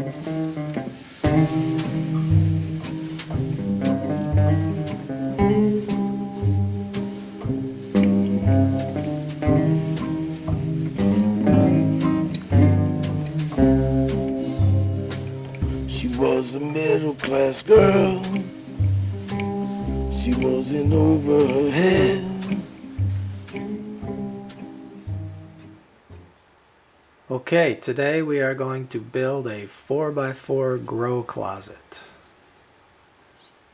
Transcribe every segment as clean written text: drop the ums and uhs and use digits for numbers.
She was a middle-class girl. She wasn't over her head. Okay, today we are going to build a 4x4 grow closet.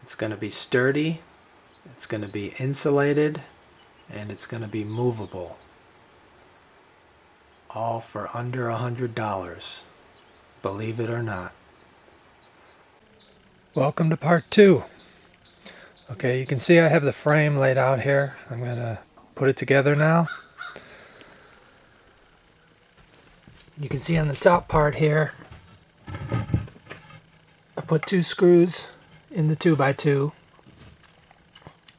It's going to be sturdy, it's going to be insulated, and it's going to be movable. All for under $100, believe it or not. Welcome to part 2. Okay, you can see I have the frame laid out here. I'm going to put it together now. You can see on the top part here, I put 2 screws in the 2x2.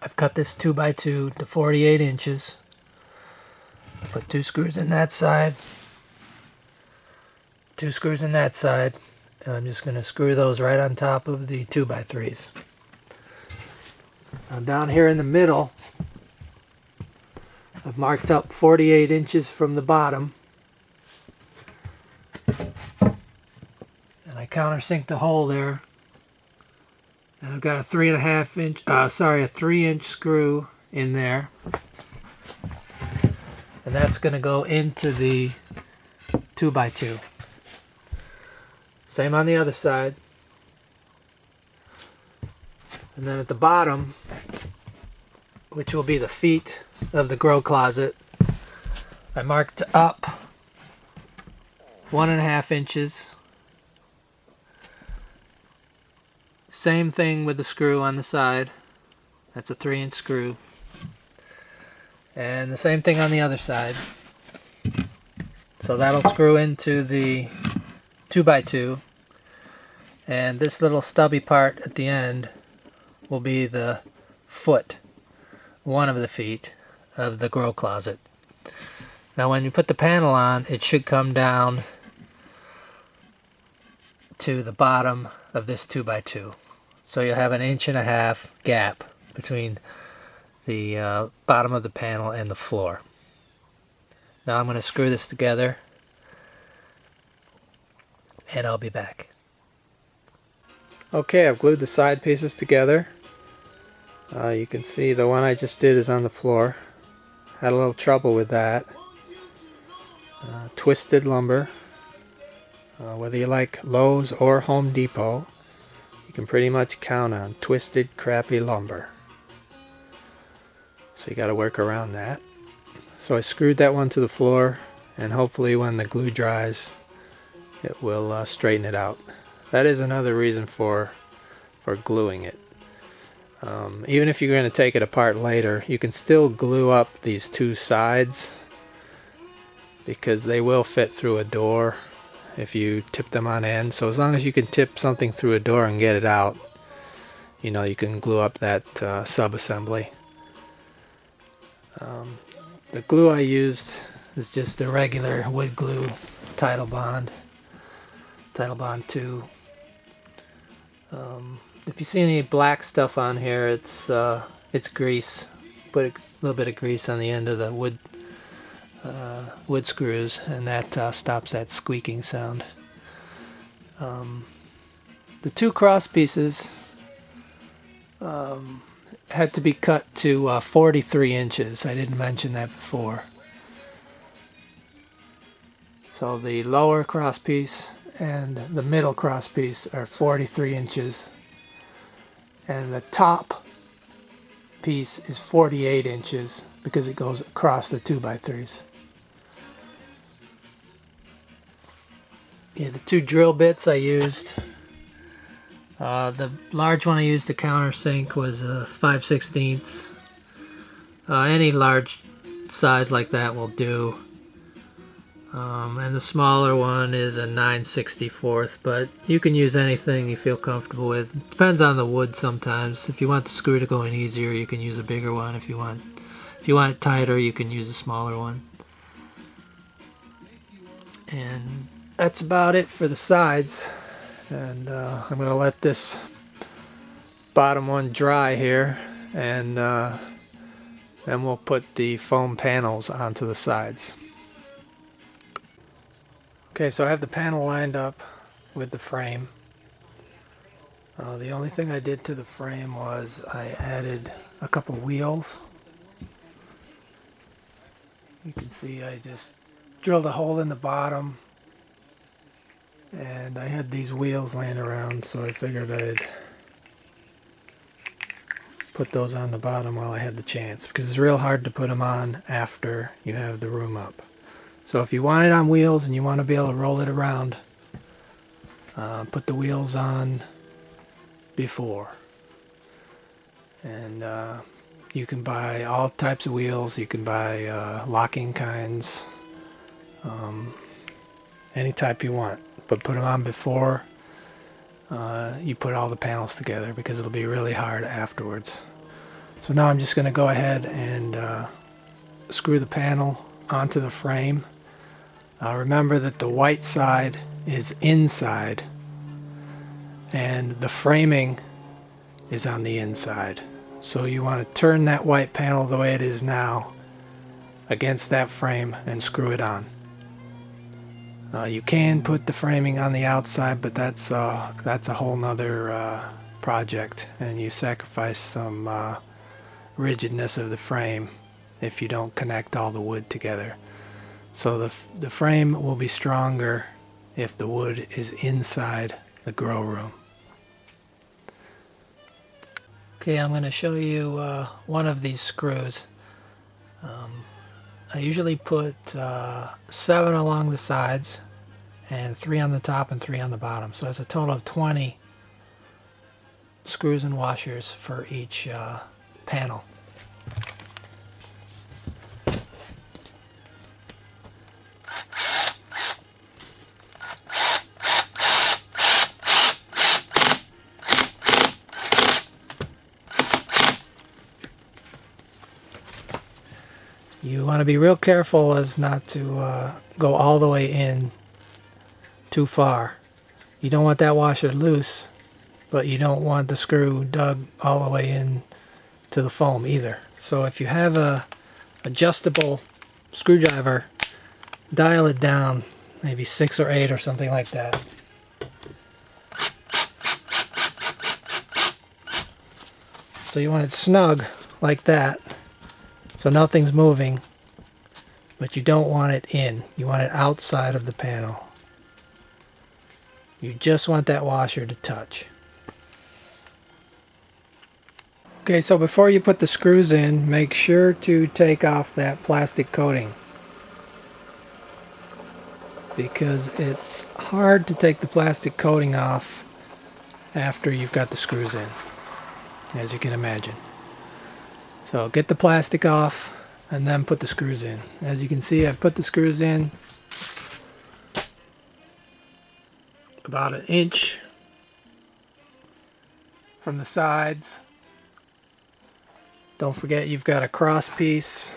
I've cut this 2x2 to 48 inches. I put 2 screws in that side, 2 screws in that side, and I'm just going to screw those right on top of the 2x3s. Now down here in the middle, I've marked up 48 inches from the bottom. And I countersink the hole there. And I've got a 3-inch screw in there. And that's going to go into the 2x2. Same on the other side. And then at the bottom, which will be the feet of the grow closet, I marked up 1.5 inches. Same thing with the screw on the side. That's a 3-inch screw. And the same thing on the other side. So that'll screw into the 2x2. And this little stubby part at the end will be the foot, one of the feet of the grow closet. Now when you put the panel on, it should come down to the bottom of this 2x2. So you'll have 1.5 inch gap between the bottom of the panel and the floor. Now I'm going to screw this together and I'll be back. Okay, I've glued the side pieces together. You can see the one I just did is on the floor. Had a little trouble with that. Twisted lumber. Whether you like Lowe's or Home Depot, you can pretty much count on twisted, crappy lumber. So you got to work around that. So I screwed that one to the floor, and hopefully when the glue dries, it will straighten it out. That is another reason for gluing it. Even if you're going to take it apart later, you can still glue up these 2 sides because they will fit through a door if you tip them on end. So as long as you can tip something through a door and get it out, you know, you can glue up that sub-assembly. The glue I used is just the regular wood glue, Title Bond 2. If you see any black stuff on here, it's grease. Put a little bit of grease on the end of the wood screws, and that stops that squeaking sound. The 2 cross pieces had to be cut to 43 inches. I didn't mention that before. So the lower cross piece and the middle cross piece are 43 inches. And the top piece is 48 inches because it goes across the 2x3s. Yeah, the 2 drill bits I used, the large one I used to countersink was a 5/16. Any large size like that will do. And the smaller one is a 9/64, but you can use anything you feel comfortable with. It depends on the wood sometimes. If you want the screw to go in easier, you can use a bigger one. If you want it tighter, you can use a smaller one. And that's about it for the sides. And I'm going to let this bottom one dry here, and then we'll put the foam panels onto the sides. Okay, so I have the panel lined up with the frame. The only thing I did to the frame was I added a couple wheels. You can see I just drilled a hole in the bottom, and I had these wheels laying around, so I figured I'd put those on the bottom while I had the chance, because it's real hard to put them on after you have the room up. So if you want it on wheels and you want to be able to roll it around, put the wheels on before. And you can buy all types of wheels. You can buy locking kinds, any type you want, but put them on before you put all the panels together, because it'll be really hard afterwards. So now I'm just going to go ahead and screw the panel onto the frame. Remember that the white side is inside and the framing is on the inside. So you want to turn that white panel the way it is now against that frame and screw it on. You can put the framing on the outside, but that's a whole nother project, and you sacrifice some rigidness of the frame if you don't connect all the wood together. So the frame will be stronger if the wood is inside the grow room. Okay, I'm going to show you one of these screws. I usually put 7 along the sides and 3 on the top and 3 on the bottom. So it's a total of 20 screws and washers for each panel. You want to be real careful as not to go all the way in too far. You don't want that washer loose, but you don't want the screw dug all the way in to the foam either. So if you have a adjustable screwdriver, dial it down, maybe 6 or 8 or something like that. So you want it snug like that, so nothing's moving, but you don't want it in. You want it outside of the panel. You just want that washer to touch. Okay, so before you put the screws in, make sure to take off that plastic coating, because it's hard to take the plastic coating off after you've got the screws in, as you can imagine. So get the plastic off and then put the screws in. As you can see, I've put the screws in about 1 inch from the sides. Don't forget you've got a cross piece,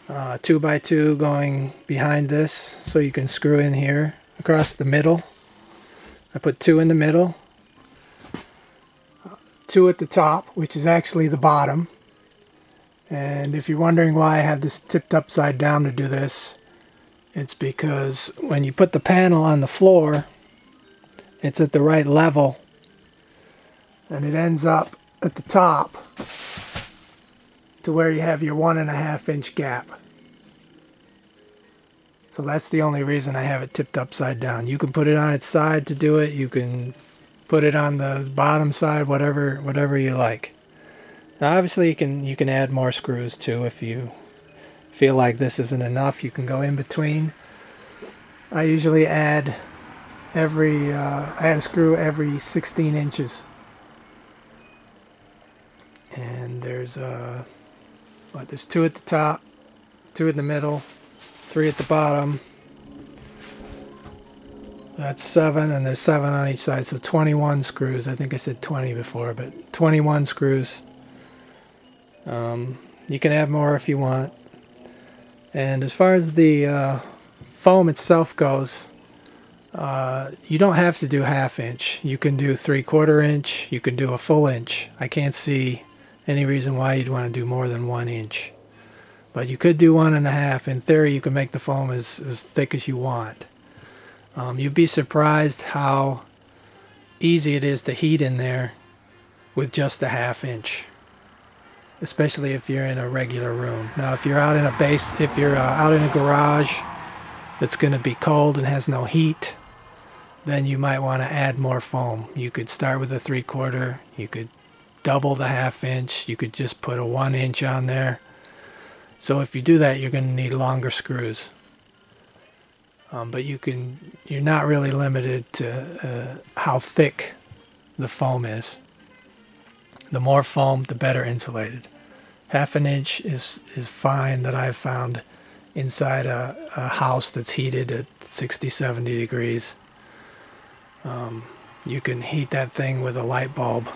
2x2 going behind this, so you can screw in here across the middle. I put 2 in the middle, 2 at the top, which is actually the bottom. And if you're wondering why I have this tipped upside down to do this, it's because when you put the panel on the floor, it's at the right level, and it ends up at the top to where you have your 1.5 inch gap. So that's the only reason I have it tipped upside down. You can put it on its side to do it. You can put it on the bottom side, whatever you like. Now obviously you can add more screws too. If you feel like this isn't enough, you can go in between. I usually add a screw every 16 inches. And there's there's 2 at the top, 2 in the middle, 3 at the bottom. That's 7, and there's 7 on each side, so 21 screws. I think I said 20 before, but 21 screws. You can add more if you want. And as far as the foam itself goes, You don't have to do 1/2 inch. You can do 3/4 inch. You can do a full inch. I can't see any reason why you'd want to do more than 1 inch. But you could do 1.5. In theory, you can make the foam as thick as you want. You'd be surprised how easy it is to heat in there with just a 1/2 inch, especially if you're in a regular room. Now, if you're out in out in a garage that's going to be cold and has no heat, then you might want to add more foam. You could start with a 3/4. You could double the 1/2 inch. You could just put a 1 inch on there. So if you do that, you're going to need longer screws. But you're not really limited to how thick the foam is. The more foam, the better insulated. 1/2 inch is fine that I've found inside a house that's heated at 60, 70 degrees. You can heat that thing with a light bulb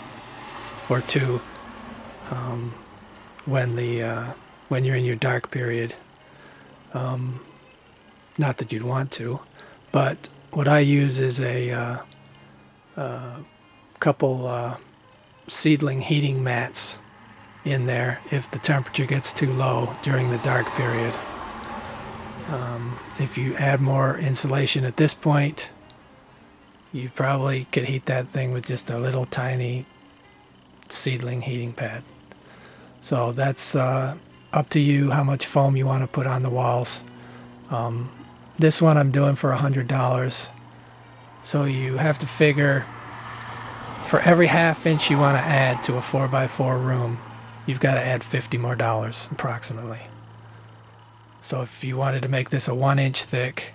or two when you're in your dark period. Not that you'd want to, but what I use is a couple seedling heating mats in there if the temperature gets too low during the dark period. If you add more insulation at this point, you probably could heat that thing with just a little tiny seedling heating pad. So that's up to you how much foam you want to put on the walls. This one I'm doing for $100. So you have to figure for every 1/2 inch you want to add to a 4x4 room, you've got to add $50 more approximately. So if you wanted to make this a 1 inch thick,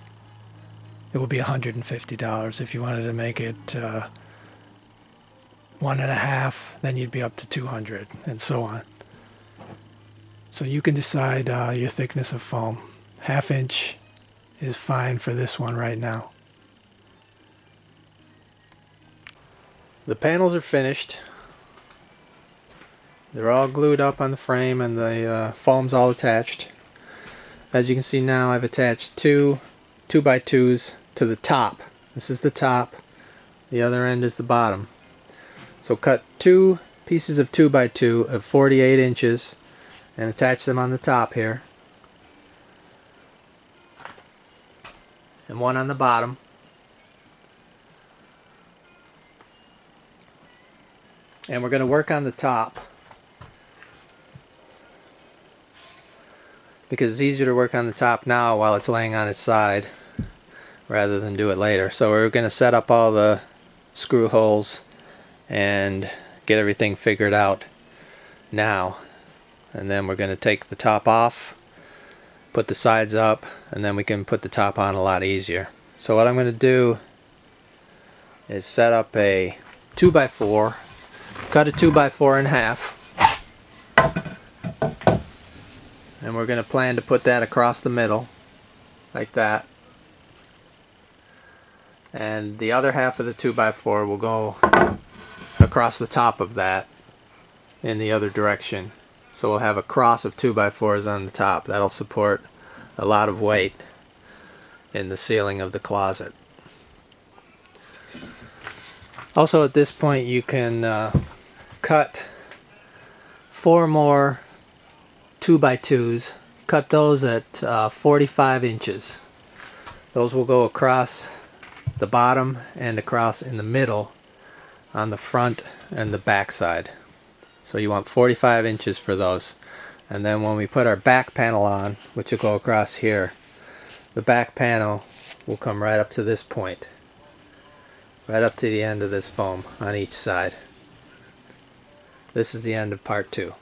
it would be $150. If you wanted to make it 1.5, then you'd be up to $200, and so on. So you can decide your thickness of foam. 1/2 inch is fine for this one right now. The panels are finished. They're all glued up on the frame and the foam's all attached. As you can see now, I've attached two 2x2s to the top. This is the top, the other end is the bottom. So cut 2 pieces of 2x2 of 48 inches and attach them on the top here, and one on the bottom. And we're going to work on the top because it's easier to work on the top now while it's laying on its side rather than do it later. So we're going to set up all the screw holes and get everything figured out now, and then we're going to take the top off, put the sides up, and then we can put the top on a lot easier. So what I'm going to do is set up a 2x4, cut a 2x4 in half, and we're going to plan to put that across the middle like that, and the other half of the 2x4 will go across the top of that in the other direction. So we'll have a cross of 2x4s on the top. That'll support a lot of weight in the ceiling of the closet. Also at this point you can cut 4 more 2x2s. Cut those at 45 inches. Those will go across the bottom and across in the middle on the front and the back side. So you want 45 inches for those. And then when we put our back panel on, which will go across here, the back panel will come right up to this point, right up to the end of this foam on each side. This is the end of part 2.